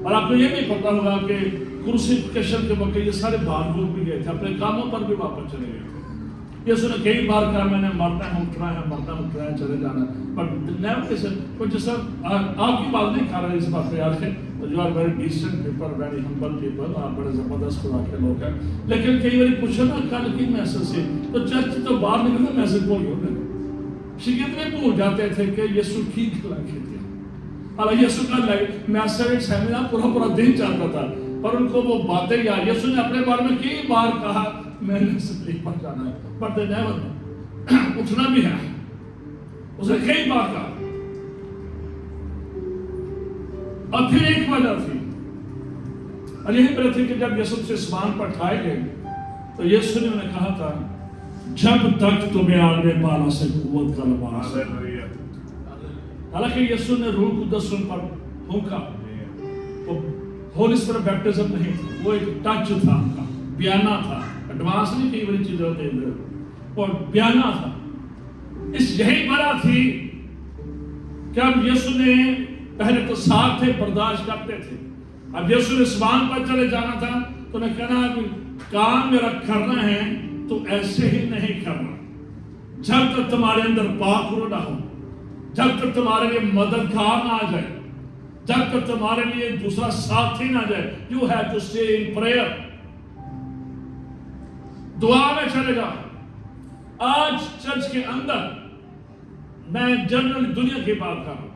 اور آپ کو یہ بھی پتا ہوگا کہ کروسیفکیشن کے وقت یہ سارے بھاگ بھوگ بھی گئے تھے, اپنے کاموں پر بھی واپس چلے گئے تھے. یسوع نے کئی بار کہا میں نے مرنا ہے اٹھنا ہے, مرنا اٹھنا ہے, چلے جانا ہے. بٹ نیور کیسے کوئی جیسا آپ کی بات نہیں کھا رہے اس بات پہ یاد ہے, you are very decent people, very humble people, آپ بڑے زبردست خدا کے لوگ ہیں. لیکن کئی بار پوچھو نا کل کی میسج سے, تو چرچ تو باہر نکلنا میسج بول ہوتے ہیں. شاگرد نہیں بھول جاتے تھے کہ یسوع کی کھلا کے دیا. حالانکہ یسوع کا میسج سیمینار پورا دن چلتا تھا, پر ان کو وہ باتیں یاد. یسوع نے اپنے بارے میں کئی بار کہا میں نے تکلیف پر جانا ہے, پر دے نیور اٹھنا بھی ہے. اسے کئی بار کہا. اور پھر ایک وجہ تھی, اور یہی وجہ تھی کہ جب یسوع سے آسمان پر اٹھائے گئے تو یسوع نے انہیں کہا تھا جب تک تمہیں آنے والا سے قوت کا لباس ہے. حالانکہ یسوع نے روح قدس ان پر پھونکا, وہ ہولی اسپرٹ بیپٹزم نہیں تھا, وہ ایک ٹچ تھا ان کا, بیانہ تھا, ایڈوانس نہیں کئی بڑی چیزیں ہوتے ہیں, وہ بیانہ تھا. اس یہی وجہ تھی کہ اب یسوع نے پہلے تو ساتھ تھے, برداشت کرتے تھے. اب یسوع نے آسمان پر چلے جانا تھا تو نے کہا کام میرا کرنا ہے تو ایسے ہی نہیں کرنا, جب تک تمہارے اندر پاک روح نہ ہو، جب تک تمہارے لیے مددگار نہ آ جائے، جب تک تمہارے لیے دوسرا ساتھی نہ جائے، you have to stay in prayer. دعا میں چلے گا. آج چرچ کے اندر میں جنرل دنیا کی بات کر رہا ہوں،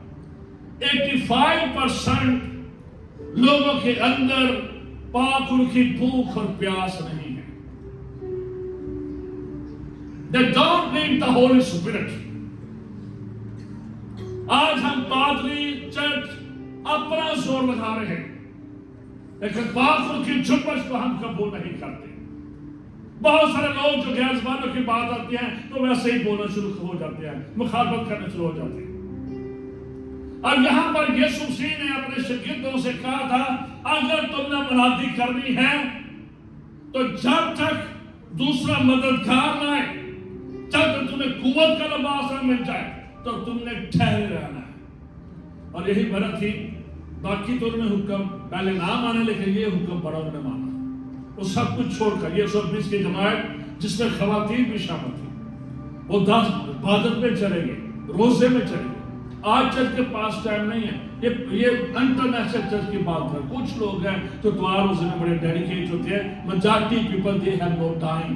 85% لوگوں کے اندر پاک روح کی بھوک اور پیاس نہیں ہے. They don't need the Holy Spirit. آج ہم پادری چرچ اپنا زور لگا رہے ہیں، لیکن پاک روح کی جھپش کو ہم قبول نہیں کرتے. بہت سارے لوگ جو غیر زبانوں کی بات آتی ہیں تو ویسے ہی بولنا شروع ہو جاتے ہیں، مخالفت کرنا شروع ہو جاتے ہیں. اور یہاں پر یسوع مسیح نے اپنے شاگردوں سے کہا تھا، اگر تم نے منادی کرنی ہے تو جب تک دوسرا مددگار نہ آئے، جب تک تمہیں قوت کا لباس نہ مل جائے تو تم نے ٹھہرے رہنا ہے. اور یہی برکت تھی. باقی تو انہوں نے حکم پہلے نہ مانا، لیکن یہ حکم بڑا انہوں نے مانا. وہ سب کچھ چھوڑ کر 120 کی جماعت جس میں خواتین بھی شامل تھی، وہ 10 عبادت میں چلے گئے، روزے میں چلے گئے. آج چرچ کے پاس ٹائم نہیں ہے. یہ انٹرنیشنل چرچ کی بات ہے. کچھ لوگ ہیں جو دعا روزے میں بڑے ڈیڈیکیٹ ہوتے ہیں. Majority people they have no time.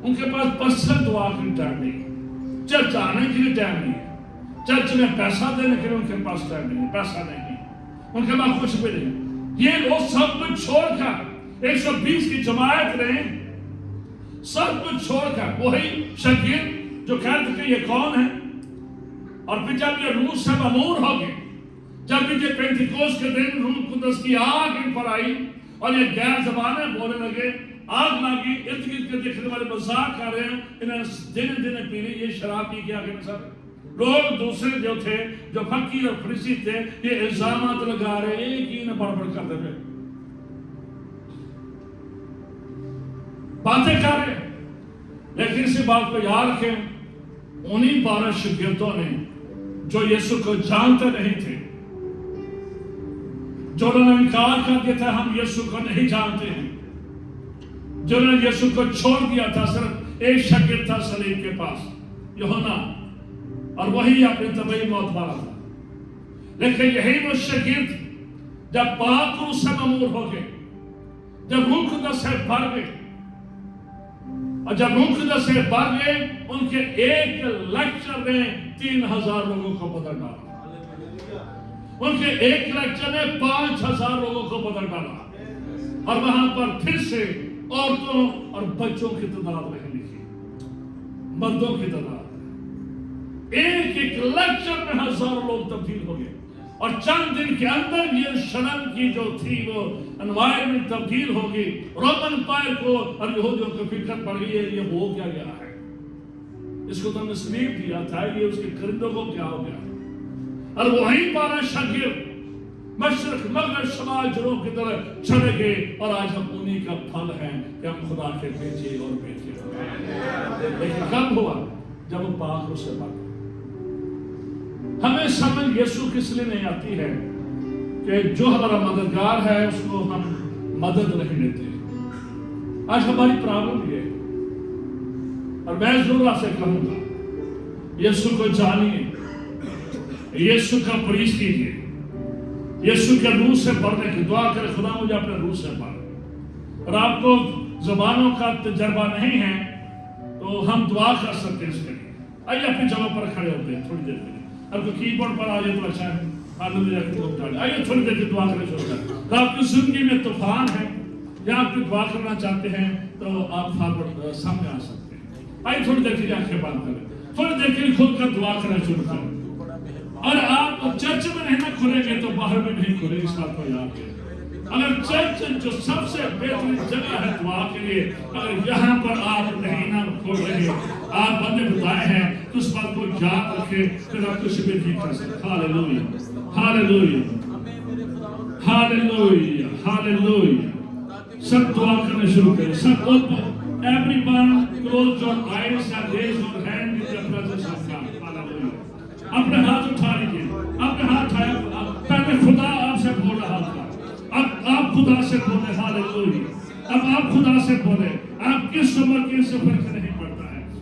ان کے پاس پرسنل دعا کے لیے ٹائم نہیں، چرچ آنے کے لیے ٹائم نہیں ہے، چرچ میں پیسہ دینے کے لیے ان کے پاس ٹائم نہیں ہے، پیسہ نہیں ہے، ان کے پاس کچھ بھی نہیں. یہ لوگ سب کچھ چھوڑ کر 120 کی جماعت نے سب کچھ چھوڑ کر، وہی شاگرد جو کہتے کہ یہ کون ہے. اور پھر جب یہ روح سے معمور ہو گئے، جب یہ پینتیکوست کے دن روح قدس کی آگ ان پر آئی اور یہ غیر زبانیں بولنے لگے، آگ لگی، ارد گرد کے دیکھنے والے مذاق کر رہے ہیں، انہیں دن دن پی لی. یہ شراب پی کے آگے سب لوگ دوسرے جو تھے، جو فقیر اور فریسی تھے، یہ الزامات لگا رہے، ایک ہی نہ بڑبڑ کر رہے، باتیں کر رہے. لیکن اسی بات کو یاد رکھیں، انہی 12 شاگردوں نے جو یسوع کو جانتے نہیں تھے، جو انہوں نے انکار کر دیا تھا ہم یسوع کو نہیں جانتے ہیں، جو انہوں نے یسوع کو چھوڑ دیا تھا. صرف ایک شاگرد تھا صلیب کے پاس، یوحنا، اور وہی اپنی طبعی موت والا تھا. لیکن یہی وہ شاگرد جب پاک روح سے معمور ہو گئے، جب روح قدس سے بھر گئے، اور جب روح قدس سے بھر گئے، ان کے ایک لیکچر نے 3000 لوگوں کو بدل ڈالا. ان کے ایک لیکچر نے 5000 لوگوں کو بدل ڈالا. اور وہاں پر پھر سے عورتوں اور بچوں کی تعداد رہنے لگی، مردوں کی تعداد. ایک لیکچر میں 1000 لوگ تبدیل ہو گئے. اور چند دن کے اندر یہ شرم کی جو تھی وہ انوائرمنٹ تبدیل ہوگی. رومن امپائر کو اور یہودیوں کو فکر پڑ گئی ہے یہ ہو کیا گیا ہے، اس کو تو ہم نے سلیپ دیا تھا، یہ اس کے کرندوں کو کیا ہو گیا. اور وہی 12 شاگرد مشرق مغرب شمال جنوب کی طرف چلے گئے. اور آج ہم انہی کا پھل ہیں کہ ہم خدا کے بیٹے اور بیٹے ہوئے. لیکن کب ہوا؟ جب وہ پاک روح سے بات. ہمیں سمجھ یسوع کس لیے نہیں آتی ہے کہ جو ہمارا مددگار ہے اس کو ہم مدد نہیں دیتے. آج ہماری پرابلم یہ ہے. اور میں ضرور آپ سے کہوں گا، یسوع کو جانیے، یسوع کا پریش کیجیے، یسوع کے روح سے بھرنے کی دعا کرے، خدا مجھے اپنے روح سے بھر. اور آپ کو زبانوں کا تجربہ نہیں ہے تو ہم دعا کر سکتے ہیں اس کے لیے. آئیے اپنی جگہ پر کھڑے ہوتے ہیں تھوڑی دیر کے لیے. اب تو کی بورڈ پر آئیے تو اچھا ہے، آئیے تھوڑی دیر کی دعا کرنے شروع کریں. آپ کی زندگی میں طوفان ہے یا آپ کی دعا کرنا چاہتے ہیں تو آپ سامنے آ سکتے ہیں. آئیے تھوڑی دیر کی آنکھیں بند کریں، تھوڑی دیر کے لیے کھول کر دعا کرنا شروع کریں. اور آپ چرچ میں نہیں نہ کھلیں گے تو باہر میں نہیں کھلیں، اس بات کو یاد رکھیں. اگر چرچ جو سب سے بہترین جگہ ہے دعا کے لیے، اگر یہاں پر آپ نہیں نہ کھول رہے، آپ بندے بتائے ہیں تو اس بات کو یاد رکھیں، پھر آپ کچھ بھی نہیں کر سکتے. ہاللیلویہ، ہاللیلویہ، ہاللیلویہ، ہاللیلویہ. سب دعا کرنے شروع کریں. سب everyone close your eyes and raise your hand in the presence of God. Hallelujah. اپنے ہاتھ اٹھا لیجیے، اپنے ہاتھ اٹھایا. پہلے خدا آپ سے بول رہا تھا، اب آپ خدا سے بولے. ہاللیلویہ. اب آپ خدا سے بولے. آپ کس عمر کے سے فرق نہیں پڑتا ہے.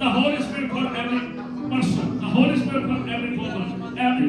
The Holy Spirit for every person, the Holy Spirit for every woman, every.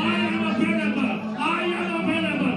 I am available. I am available.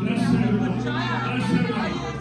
Bless everyone. Bless everyone.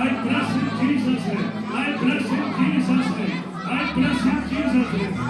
I bless in Jesus name. I bless in Jesus name. I bless in Jesus name.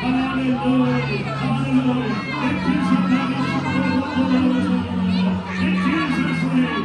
Hallelujah. Hallelujah. In Jesus' name. In Jesus' name.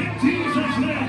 In Jesus' name.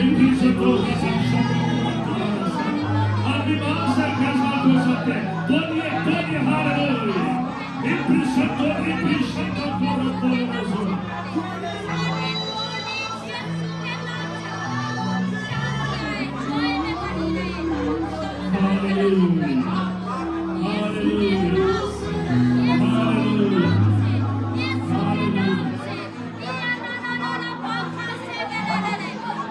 In Jesus' name.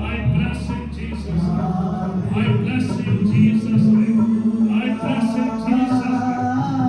I bless you Jesus, I bless you Jesus, I bless you Jesus।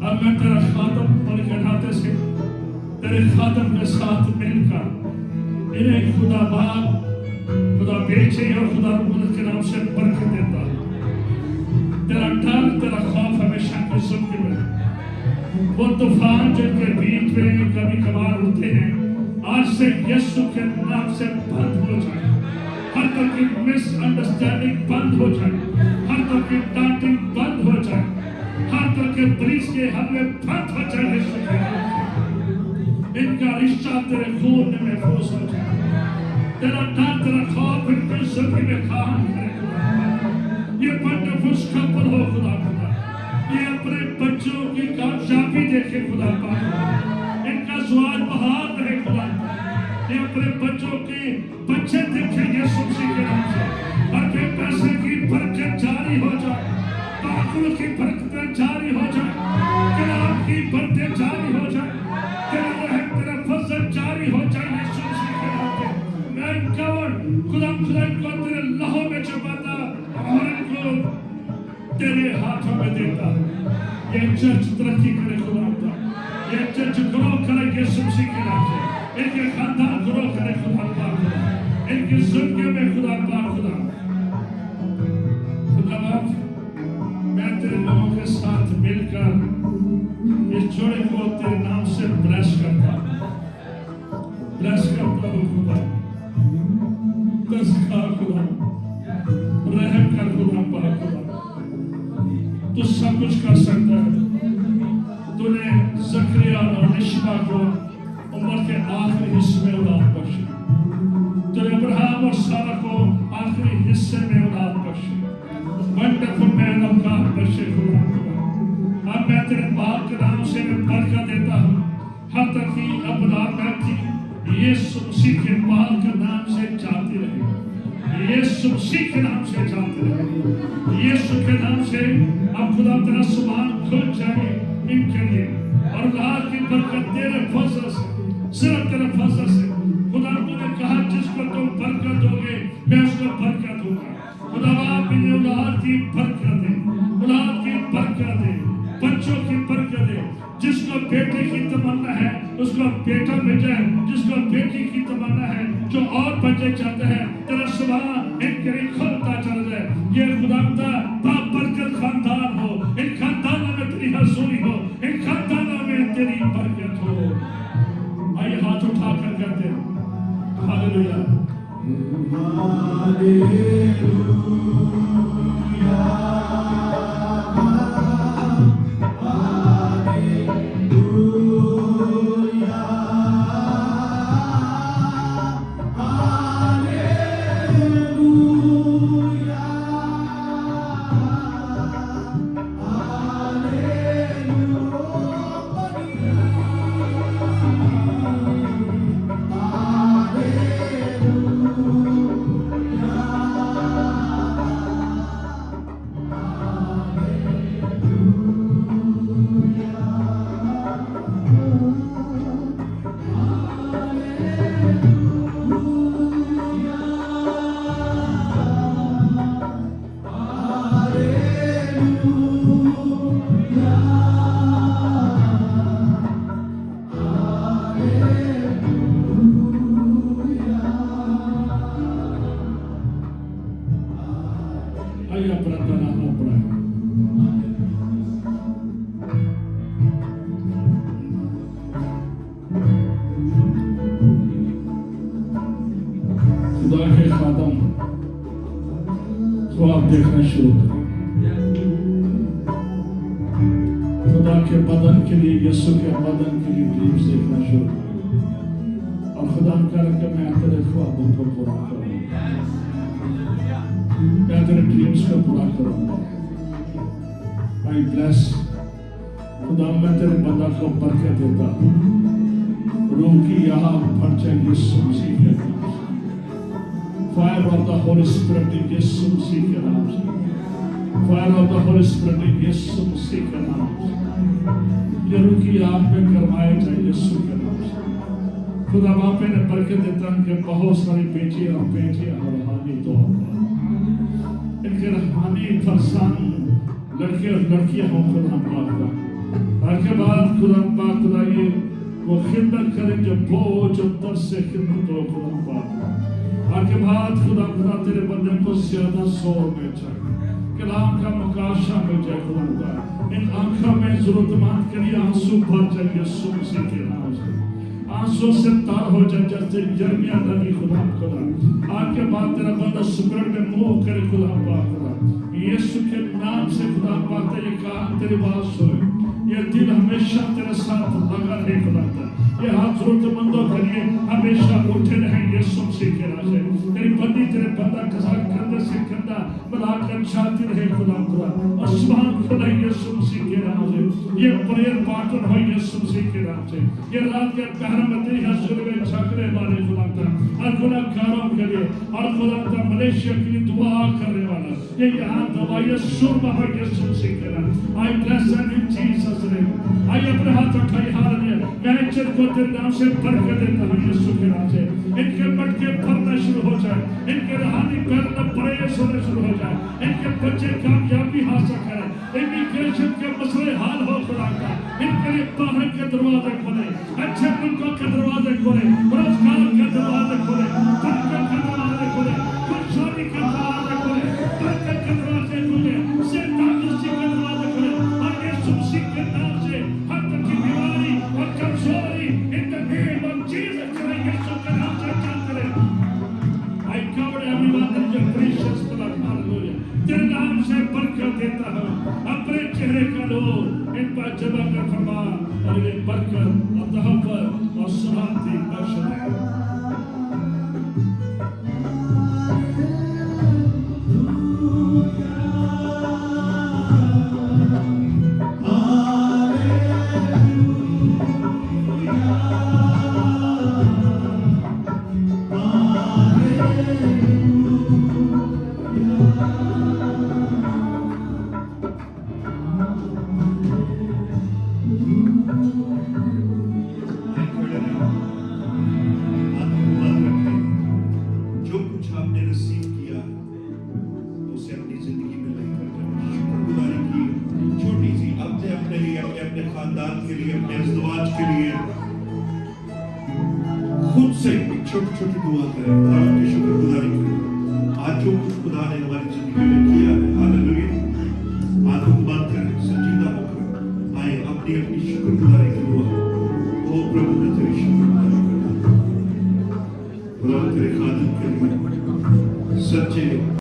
اب میں تیرا خادم اور گھراتے سے تیرے خادم کے ساتھ مل کر انہیں خدا باپ، خدا بیچے اور خدا ملک کے نام سے برکت دیتا ہوں۔ تیرا ڈر، تیرا خوف ہمیشہ کی زندگی میں، وہ طوفان جن کے بیچ میں کبھی کبھار اٹھتے ہیں، آج سے یسوع کے نام سے بند ہو جائے۔ ہر طرح کی مس انڈرسٹینڈنگ بند ہو جائے، ہر طرح کی ڈانٹنگ بند ہو جائے، ہر طرح کے پولیس کے حملے بند ہو جائے یسوع کے نام سے۔ ان کا رشتہ تیرے خون میں محفوظ ہو جائے۔ تیرا ڈر، تیرا خوف ان کی زندگی میں قائم کرے خدا۔ یہ ونڈرفل کپل ہو خدا خدا، یہ اپنے بچوں کی کامیابی دیکھے خدا پاک، ان کا زواج بحال رہے خدا، یہ اپنے بچوں کی بچے دیکھیں یسوع مسیح کے نام سے، اور کہ پیسے کی برکت جاری ہو جائے، تعاقل کی برکتیں جاری ہو جائے، کلام کی برکتیں جاری ہو جائے، تیرا رحم، تیرا فضل جاری ہو جائے یسوع مسیح کے نام سے۔ میں ان کو خدا کو تیرے لہو میں چھپاتا اور ان کو تیرے ہاتھوں میں دیتا۔ یہ چرچ ترقی کرے خدا خدا، یہ چرچ گرو کرے یسوع مسیح کے نام سے، ان کے خاندان گرو کرے خدا پاک خدا، ان کی زندگیوں میں خدا پاک خدا۔ خدا باپ، میں تیرے لوگوں کے ساتھ مل کر اس جوڑے کو تیرے نام سے بلیس کرتا ہوں خدا۔ تذکا خدا، رحم کر خدا پاک خدا، تو سب کچھ کر سکتا ہے۔ تو نے زکریا اور رشبہ کو عمر کے آخری حصے میں اولاد بخشی، تو نے ابراہیم اور سارہ کو آخری حصے میں اولاد بخشی۔ ونڈرفل مین آف گاڈ بخشے خدا خدا۔ اب میں تیرے باپ کے نام سے میں برکت دیتا ہوں، ہر طرح کی اولاد میں تھی یسوع مسیح کے بال کے نام سے جاتی رہے، یسوع مسیح کے نام سے جاتی رہے، یسوع کے نام سے۔ اب خدا تیرا سامان کھل جائے ان کے لیے، اور اولاد کی برکت تیرے فضل سے، صرف تیرے فضل سے۔ خدا تو نے کہا جس کو تم برکت دو گے میں اس کو برکت دوں گا۔ خدا باپ انہیں اولاد کی برکت دے، اولاد کی برکت دے، بچوں کی برکت دے۔ جس کو بیٹے کی تمنا ہے اس کو بیٹا مل جائے، جس کو بیٹی کی تمنا ہے، جو اور بچے چاہتے ہیں، تیرا سبحان ان کے لیے کھلتا چل جائے۔ یہ خدا باپ برکت خاندان ہو، ان خاندانوں میں تیری حضوری ہو، ان خاندانوں میں تیری برکت ہو۔ آئیے ہاتھ اٹھا کر کہتے ہیں ہاللیلویہ، خدا کے خادم خواب دیکھنا شروع کریں، خدا کے بدن کے لیے، یسوع کے بدن کے لیے ڈریمز دیکھنا شروع کریں، اور خدا کر کے میں تیرے خوابوں کو پورا کروں، میں تیرے ڈریمز کو پورا کروں گا۔ آئی بلیس خدا، میں تیرے بدن کو برکت دیتا ہوں، روح کی یہاں بڑھ جائے یسوع مسیح کے نام سے۔ Fire of the Holy Spirit in یسوع مسیح کے نام سے، Fire of the Holy Spirit in یسوع مسیح کے نام سے، یہ روح کی آگ میں گرمائے جائے یسوع کے نام سے۔ خدا باپ نے برکت دیتا ہے کہ بہت ساری بیٹیاں اور روحانی طور پر ان کے روحانی فرزند لڑکے اور لڑکیاں ہوں خدا باپ کا، ہر کے بعد خدا پاک خدا یہ وہ خدمت کریں جو بوجھ اور درد سے خدمت ہو خدا پاک. ہر کے بعد خدا تیرے بندے کو زیادہ سور میں چاہیے, کلام کا مکاشہ میں جائے خدا پاک. ان آنکھوں میں ضرورت مند کے لیے آنسو بھر جائے یسوع مسیح کے نام سے. آنسو سے تار ہو جائے جیسے یرمیہ نبی خدا. آج کے بعد تیرا بندہ سپرٹ میں منہ کرے خدا پاک خدا. یسوع کے نام سے خدا پاک یہ کام تیری بات سوئے, یہ دل ہمیشہ تیرے ساتھ لگا رہے خدا پاک. یہ ہاتھ ضرورت مندوں کے لیے ہمیشہ اٹھے رہیں یسوع مسیح کے نام سے. تیری بندی تیرے بندہ کسا کندھے سے کندھا ملا کر چاہتی رہے خدا خدا. آسمان خدا یسوع مسیح کے نام سے. یہ پریئر پارٹنر ہو یسوع مسیح کے نام سے. یہ رات کے پہر میں تیری حضور میں چھکنے والے خدا کا اور گناہ گاروں کے لیے اور خدا کا ملیشیا کے لیے دعا کرنے والا یہ یہاں دعائیں سرما ہو یسوع مسیح کے نام. I bless them in Jesus name. آئیے اپنے ہاتھ اٹھائیے حال میں میں چل کو تیرے نام سے برکت دیتا ہوں یسوع کے نام سے. ان کے مٹکے پھرنا شروع ہو جائے, ان کے روحانی پیر پریس ہونے شروع ہو جائے, ان کے بچے کامیابی حاصل کریں, امیگریشن کے مسئلے حال ہو خدا کا. ان کے لیے باہر کے دروازے کھولے, اچھے ملکوں کے دروازے کھولے, روزگار کے دروازے کھولے, برکت کے دروازے کھولے, خوشحالی کے دروازے کھولے, برکت کے دروازے کھولے, تندرستی کے دروازے کھولے. اور یسوع مسیح کے نام سے ہر طرح کی بیماری اور کمزوری in the name of Jesus Christ یسوع کے نام سے چل کرے. I cover everyone in your precious blood. Hallelujah. تیرے نام سے برکت دیتا ہوں, اپنے چہرے کا نور ان پر جمع کر فرما اور انہیں برکت اور تحفظ اور سلامتی بخش دے. خود سے چھوٹی چھوٹی دعا کریں, خدا کی شکر گزاری کریں. آج جو کچھ خدا نے ہماری زندگی میں کیا ہے,